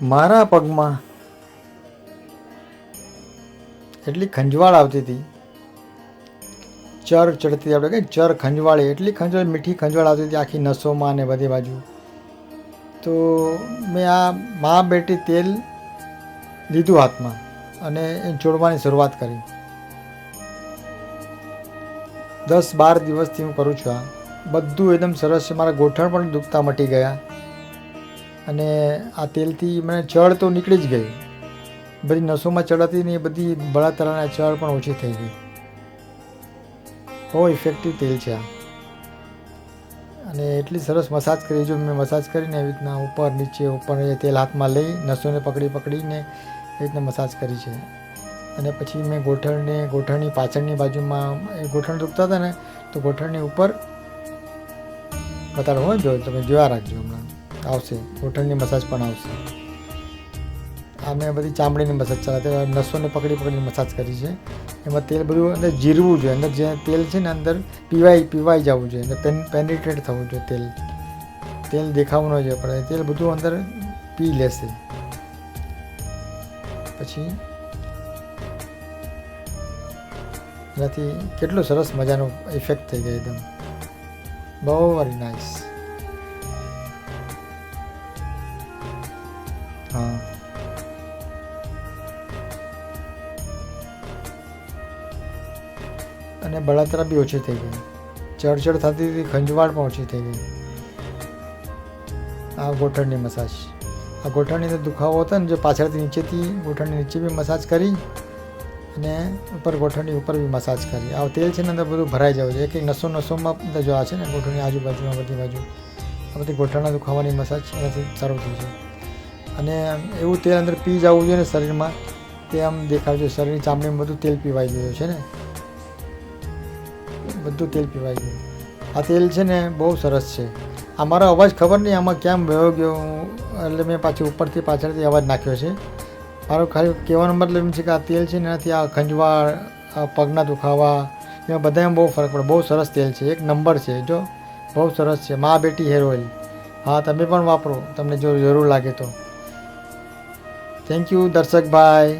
મારા પગમાં એટલી ખંજવાળ આવતી હતી, ચર ચડતી, આપણે કહીએ ચર ખંજવાળી, એટલી ખંજવાળ, મીઠી ખંજવાળ આવતી હતી આખી નસોમાં ને બધી બાજુ. તો મેં આ મા બેટી તેલ લીધું હાથમાં અને એ જોડવાની શરૂઆત કરી. 10-12 દિવસથી હું કરું છું. આ બધું એકદમ સરસ છે. મારા ગોઠણ પણ દુખતા મટી ગયા અને આ તેલથી મને ચડ તો નીકળી જ ગઈ, બધી નસોમાં ચડાતી ને એ બધી બળાતરાના ચડ પણ ઓછી થઈ ગઈ. બહુ ઇફેક્ટિવ તેલ છે આ. અને એટલી સરસ મસાજ કરી, જો મેં મસાજ કરીને એવી રીતના ઉપર નીચે ઉપર તેલ હાથમાં લઈ નસોને પકડીને એવી રીતના મસાજ કરી છે. અને પછી મેં ગોઠણની પાછળની બાજુમાં એ ગોઠણ દુખતા હતા ને, તો ગોઠણની ઉપર બતાડો હોય, જો તમે જોયા રાખજો, હમણાં આવશે ગોઠણની મસાજ પણ આવશે. આ મેં બધી ચામડીની મસાજ ચાલે, નસોને પકડીને મસાજ કરી છે. એમાં તેલ બધું અંદર જીરવું જોઈએ, અંદર જે તેલ છે ને અંદર પીવાઈ જવું જોઈએ, અંદર પેનિટ્રેટ થવું જોઈએ. તેલ દેખાવું ન જોઈએ, પણ તેલ બધું અંદર પી લેશે. પછી એનાથી કેટલું સરસ મજાનો ઇફેક્ટ થઈ ગયો, એકદમ બહુ વેરી નાઇસ. હા, અને બળતરા બી ઓછી થઈ ગઈ, ચડચડ થતી હતી, ખંજવાળ પણ ઓછી થઈ ગઈ. આ ગોઠણની મસાજ, આ ગોઠણની દુખાવો હતો ને, જે પાછળથી નીચેથી ગોઠણની નીચે બી મસાજ કરી અને ઉપર ગોઠણની ઉપર બી મસાજ કરી. આ તેલ છે ને અંદર બધું ભરાઈ જવું છે, એક નસોમાં બધા જો આ છે ને ગોઠણની આજુબાજુમાં બધી બાજુ આ બધી ગોઠણના દુખાવાની મસાજ એનાથી સારું થઈ જાય. અને એવું તેલ અંદર પી જવું જોઈએ ને શરીરમાં, તે આમ દેખાવું જોઈએ, શરીરની ચામડીમાં બધું તેલ પીવાઈ ગયું છે ને, બધું તેલ પીવાઈ ગયું. આ તેલ છે ને બહુ સરસ છે. આ મારો અવાજ ખબર નહીં આમાં કેમ વયો ગયો, એટલે મેં પાછી ઉપરથી પાછળથી અવાજ નાખ્યો છે. મારો ખાલી કહેવાનો મતલબ એમ છે કે આ તેલ છે ને એનાથી આ ખંજવાળ, આ પગના દુખાવા, એમાં બધામાં બહુ ફરક પડે. બહુ સરસ તેલ છે, 1 નંબર છે, જો બહુ સરસ છે. મા બેટી હેર ઓઇલ. હા, તમે પણ વાપરો, તમને જો જરૂર લાગે તો. Thank you દર્શકભાઈ.